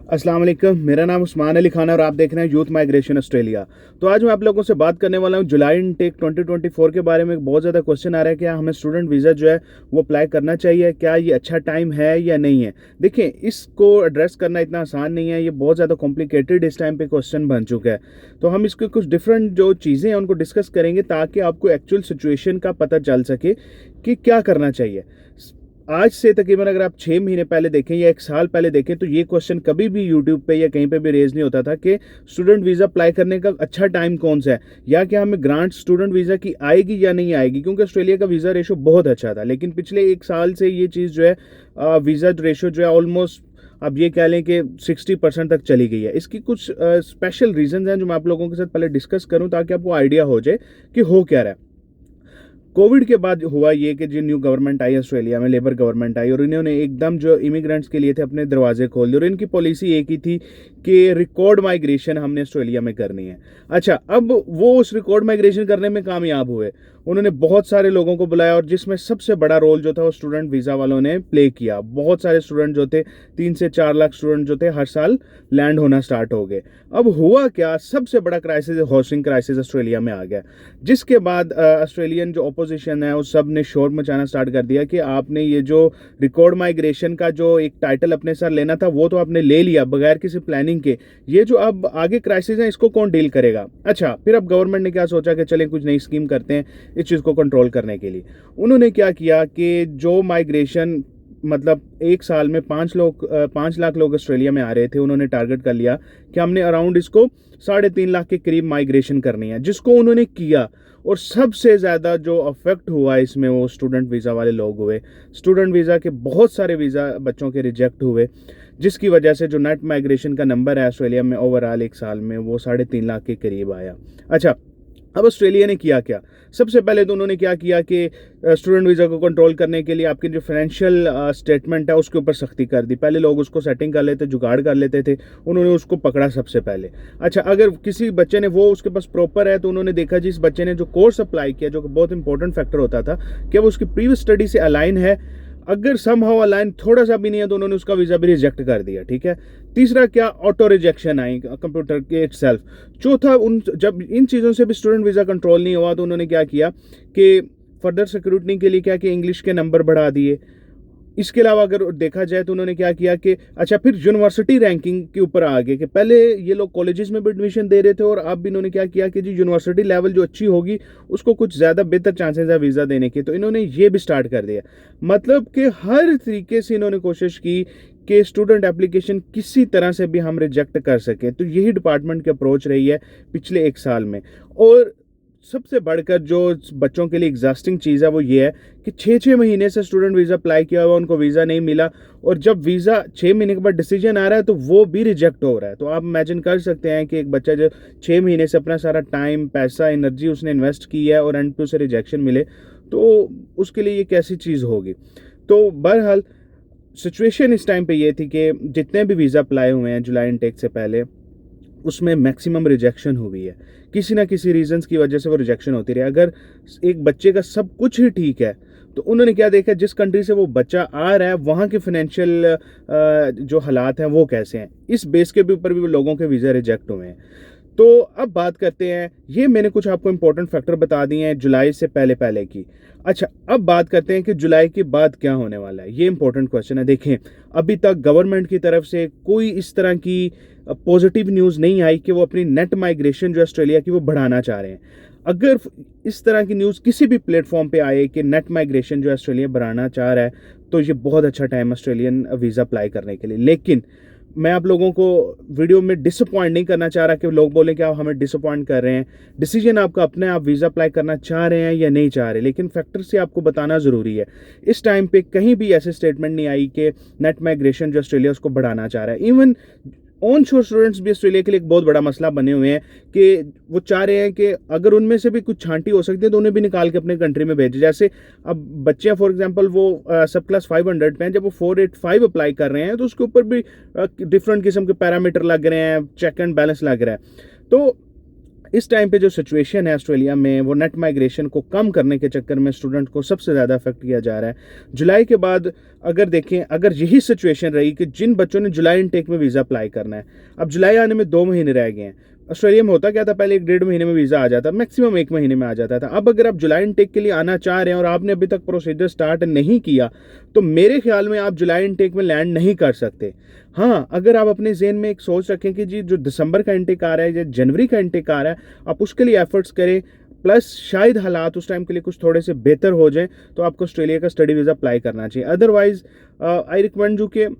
अस्सलाम वालेकुम, मेरा नाम उस्मान अली खान है और आप देख रहे हैं यूथ माइग्रेशन ऑस्ट्रेलिया। तो आज मैं आप लोगों से बात करने वाला हूं जुलाई इनटेक 2024 के बारे में। बहुत ज़्यादा क्वेश्चन आ रहा है कि हमें स्टूडेंट वीज़ा जो है वो अप्लाई करना चाहिए, क्या ये अच्छा टाइम है या नहीं है। देखिए, इसको एड्रेस करना इतना आसान नहीं है, ये बहुत ज़्यादा कॉम्प्लिकेटेड इस टाइम पे क्वेश्चन बन चुका है। तो हम इसके कुछ डिफरेंट जो चीज़ें हैं उनको डिस्कस करेंगे ताकि आपको एक्चुअल सिचुएशन का पता चल सके कि क्या करना चाहिए। आज से तकरीबन अगर आप 6 महीने पहले देखें या 1 साल पहले देखें तो ये क्वेश्चन कभी भी यूट्यूब पे या कहीं पे भी रेज नहीं होता था कि स्टूडेंट वीज़ा अप्लाई करने का अच्छा टाइम कौन सा है, या क्या हमें ग्रांट स्टूडेंट वीज़ा की आएगी या नहीं आएगी। क्योंकि ऑस्ट्रेलिया का वीज़ा रेशो बहुत अच्छा था, लेकिन पिछले 1 साल से ये चीज़ जो है वीज़ा रेशो जो है ऑलमोस्ट अब ये कह लें कि 60% तक चली गई है। इसकी कुछ स्पेशल रीजन हैं जो मैं आप लोगों के साथ पहले डिस्कस करूँ ताकि आपको आइडिया हो जाए कि हो क्या रहा है। कोविड के बाद हुआ ये कि जो न्यू गवर्नमेंट आई ऑस्ट्रेलिया में, लेबर गवर्नमेंट आई, और इन्होंने एकदम जो इमिग्रेंट्स के लिए थे अपने दरवाजे खोल दिए, और इनकी पॉलिसी एक ही थी कि रिकॉर्ड माइग्रेशन हमने ऑस्ट्रेलिया में करनी है। अच्छा, अब वो उस रिकॉर्ड माइग्रेशन करने में कामयाब हुए। उन्होंने बहुत सारे लोगों को बुलाया और जिसमें सबसे बड़ा रोल जो था वो स्टूडेंट वीज़ा वालों ने प्ले किया। बहुत सारे स्टूडेंट जो थे, 3 से 4 लाख स्टूडेंट जो थे हर साल लैंड होना स्टार्ट हो गए। अब हुआ क्या, सबसे बड़ा क्राइसिस होस्टिंग क्राइसिस ऑस्ट्रेलिया में आ गया, जिसके बाद ऑस्ट्रेलियन जो अपोजिशन है उस सब ने शोर मचाना स्टार्ट कर दिया कि आपने ये जो रिकॉर्ड माइग्रेशन का जो एक टाइटल अपने सर लेना था वो तो आपने ले लिया बगैर किसी प्लानिंग के। ये जो अब आगे क्राइसिस है इसको कौन डील करेगा। अच्छा, फिर अब गवर्नमेंट ने क्या सोचा कि चलें कुछ नई स्कीम करते हैं इस चीज़ को कंट्रोल करने के लिए। उन्होंने क्या किया कि जो माइग्रेशन मतलब 1 साल में 5 लाख लोग ऑस्ट्रेलिया में आ रहे थे, उन्होंने टारगेट कर लिया कि हमने अराउंड इसको 3.5 लाख के करीब माइग्रेशन करनी है, जिसको उन्होंने किया। और सबसे ज़्यादा जो अफेक्ट हुआ इसमें वो स्टूडेंट वीज़ा वाले लोग हुए। स्टूडेंट वीज़ा के बहुत सारे वीज़ा बच्चों के रिजेक्ट हुए, जिसकी वजह से जो नेट माइग्रेशन का नंबर है ऑस्ट्रेलिया में ओवरऑल 1 साल में वो 3.5 लाख के करीब आया। अच्छा, अब ऑस्ट्रेलिया ने किया क्या। सबसे पहले तो उन्होंने क्या किया कि स्टूडेंट वीज़ा को कंट्रोल करने के लिए आपकी जो फाइनेंशियल स्टेटमेंट है उसके ऊपर सख्ती कर दी। पहले लोग उसको सेटिंग कर लेते, जुगाड़ कर लेते थे, उन्होंने उसको पकड़ा सबसे पहले। अच्छा, अगर किसी बच्चे ने वो उसके पास प्रॉपर है तो उन्होंने देखा जिस बच्चे ने जो कोर्स अप्लाई किया, जो बहुत इंपॉर्टेंट फैक्टर होता था कि वो उसकी प्रीवियस स्टडी से अलाइन है, अगर समहाउ अलाइन थोड़ा सा भी नहीं है तो उन्होंने उसका वीज़ा भी रिजेक्ट कर दिया। ठीक है। तीसरा क्या, ऑटो रिजेक्शन आई कंप्यूटर के इटसेल्फ। चौथा, जब इन चीज़ों से भी स्टूडेंट वीज़ा कंट्रोल नहीं हुआ तो उन्होंने क्या किया कि फर्दर सिक्योरिटी के लिए क्या कि इंग्लिश के नंबर बढ़ा दिए। इसके अलावा अगर देखा जाए तो उन्होंने क्या किया कि अच्छा, फिर यूनिवर्सिटी रैंकिंग के ऊपर आ गए कि पहले ये लोग कॉलेजेस में भी एडमिशन दे रहे थे और अब इन्होंने क्या किया कि जी यूनिवर्सिटी लेवल जो अच्छी होगी उसको कुछ ज़्यादा बेहतर चांसेस है वीज़ा देने के, तो इन्होंने ये भी स्टार्ट कर दिया। मतलब कि हर तरीके से इन्होंने कोशिश की कि स्टूडेंट एप्लीकेशन किसी तरह से भी हम रिजेक्ट कर सकें। तो यही डिपार्टमेंट की अप्रोच रही है पिछले 1 साल में। और सबसे बढ़कर जो बच्चों के लिए एग्जॉस्टिंग चीज़ है वो ये है कि 6-6 महीने से स्टूडेंट वीज़ा अप्लाई किया हुआ, उनको वीज़ा नहीं मिला, और जब वीज़ा 6 महीने के बाद डिसीजन आ रहा है तो वो भी रिजेक्ट हो रहा है। तो आप इमेजिन कर सकते हैं कि एक बच्चा जो 6 महीने से अपना सारा टाइम, पैसा, एनर्जी उसने इन्वेस्ट की है और एंड पे उसे रिजेक्शन मिले तो उसके लिए ये कैसी चीज़ होगी। तो बहरहाल सिचुएशन इस टाइम पे ये थी कि जितने भी वीज़ा अप्लाई हुए हैं जुलाई इनटेक से पहले उसमें मैक्सिमम रिजेक्शन हुई है। किसी ना किसी रीजंस की वजह से वो रिजेक्शन होती रही। अगर एक बच्चे का सब कुछ ही ठीक है तो उन्होंने क्या देखा, जिस कंट्री से वो बच्चा आ रहा है वहाँ के फाइनेंशियल जो हालात हैं वो कैसे हैं, इस बेस के ऊपर भी लोगों के वीज़ा रिजेक्ट हुए हैं। तो अब बात करते हैं, ये मैंने कुछ आपको इंपॉर्टेंट फैक्टर बता दिए हैं जुलाई से पहले पहले की। अच्छा, अब बात करते हैं कि जुलाई के बाद क्या होने वाला है। ये इंपॉर्टेंट क्वेश्चन है। देखें, अभी तक गवर्नमेंट की तरफ से कोई इस तरह की पॉजिटिव न्यूज़ नहीं आई कि वो अपनी नेट माइग्रेशन जो ऑस्ट्रेलिया की वो बढ़ाना चाह रहे हैं। अगर इस तरह की न्यूज़ किसी भी प्लेटफॉर्म पे आए कि नेट माइग्रेशन जो ऑस्ट्रेलिया बढ़ाना चाह रहा है तो ये बहुत अच्छा टाइम ऑस्ट्रेलियन वीज़ा अप्लाई करने के लिए। लेकिन मैं आप लोगों को वीडियो में डिसअपॉइंट नहीं करना चाह रहा कि लोग बोलें कि आप हमें डिसअपॉइंट कर रहे हैं। डिसीजन आपका अपने, आप वीज़ा अप्लाई करना चाह रहे हैं या नहीं चाह रहे, लेकिन फैक्टर से आपको बताना ज़रूरी है। इस टाइम पे कहीं भी ऐसे स्टेटमेंट नहीं आई कि नेट माइग्रेशन जो ऑस्ट्रेलिया उसको बढ़ाना चाह रहा है। इवन ऑन शोर स्टूडेंट्स भी ऑस्ट्रेलिया के लिए एक बहुत बड़ा मसला बने हुए हैं कि वो चाह रहे हैं कि अगर उनमें से भी कुछ छांटी हो सकती है तो उन्हें भी निकाल के अपने कंट्री में भेजें। जैसे अब बच्चे फॉर एग्जांपल वो सब क्लास 500 पे हैं, जब वो 485 अप्लाई कर रहे हैं तो उसके ऊपर भी डिफरेंट किस्म के पैरामीटर लग रहे हैं, चेक एंड बैलेंस लग रहा है। तो इस टाइम पे जो सिचुएशन है ऑस्ट्रेलिया में, वो नेट माइग्रेशन को कम करने के चक्कर में स्टूडेंट को सबसे ज़्यादा अफेक्ट किया जा रहा है। जुलाई के बाद अगर देखें, अगर यही सिचुएशन रही कि जिन बच्चों ने जुलाई इनटेक में वीज़ा अप्लाई करना है, अब जुलाई आने में 2 महीने रह गए हैं। ऑस्ट्रेलिया में होता क्या था, पहले 1-1.5 महीने में वीज़ा आ जाता, मैक्सिमम 1 महीने में आ जाता था। अब अगर आप जुलाई इनटेक के लिए आना चाह रहे हैं और आपने अभी तक प्रोसीजर स्टार्ट नहीं किया, तो मेरे ख्याल में आप जुलाई इनटेक में लैंड नहीं कर सकते। हाँ, अगर आप अपने ज़हन में एक सोच रखें कि जी जो दिसंबर का इनटेक आ रहा है या जनवरी का इनटेक आ रहा है, आप उसके लिए एफर्ट्स करें, प्लस शायद हालात उस टाइम के लिए कुछ थोड़े से बेहतर हो जाएं, तो आपको ऑस्ट्रेलिया का स्टडी वीज़ा अप्लाई करना चाहिए। अदरवाइज़ आई रिकमेंड यू कि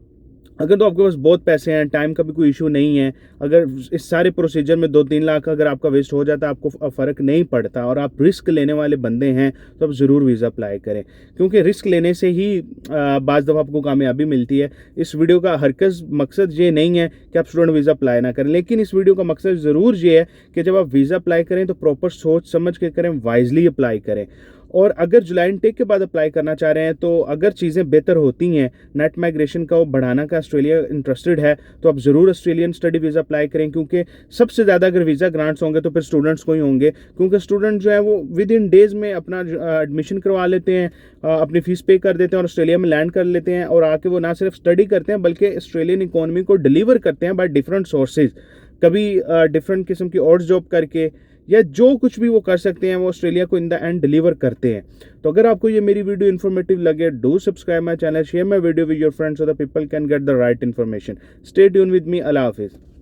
अगर तो आपके पास बहुत पैसे हैं, टाइम का भी कोई इशू नहीं है, अगर इस सारे प्रोसीजर में 2-3 लाख अगर आपका वेस्ट हो जाता है, आपको फ़र्क नहीं पड़ता और आप रिस्क लेने वाले बंदे हैं, तो आप ज़रूर वीज़ा अप्लाई करें, क्योंकि रिस्क लेने से ही बाज़ दफ़ा आपको कामयाबी मिलती है। इस वीडियो का हरकज़ मकसद ये नहीं है कि आप स्टूडेंट वीज़ा अप्लाई ना करें, लेकिन इस वीडियो का मकसद ज़रूर ये है कि जब आप वीज़ा अप्लाई करें तो प्रॉपर सोच समझ के करें, वाइजली अप्लाई करें। और अगर जुलाई इनटेक के बाद अप्लाई करना चाह रहे हैं, तो अगर चीज़ें बेहतर होती हैं, नेट माइग्रेशन का वो बढ़ाना का ऑस्ट्रेलिया इंटरेस्टेड है, तो आप ज़रूर ऑस्ट्रेलियन स्टडी वीज़ा अप्लाई करें, क्योंकि सबसे ज़्यादा अगर वीज़ा ग्रांट्स होंगे तो फिर स्टूडेंट्स को ही होंगे, क्योंकि स्टूडेंट जो है वो विद इन डेज़ में अपना एडमिशन करवा लेते हैं, अपनी फ़ीस पे कर देते हैं और ऑस्ट्रेलिया में लैंड कर लेते हैं, और आके वो ना सिर्फ स्टडी करते हैं बल्कि ऑस्ट्रेलियन इकॉनमी को डिलीवर करते हैं बाय डिफरेंट सोर्सेज, कभी डिफरेंट किस्म की और जॉब करके, या जो कुछ भी वो कर सकते हैं वो ऑस्ट्रेलिया को इन द एंड डिलीवर करते हैं। तो अगर आपको ये मेरी वीडियो इन्फॉर्मेटिव लगे, do subscribe my channel, share my video with your friends so that people can get the right information. Stay tune with me. अल्लाह हाफिज़।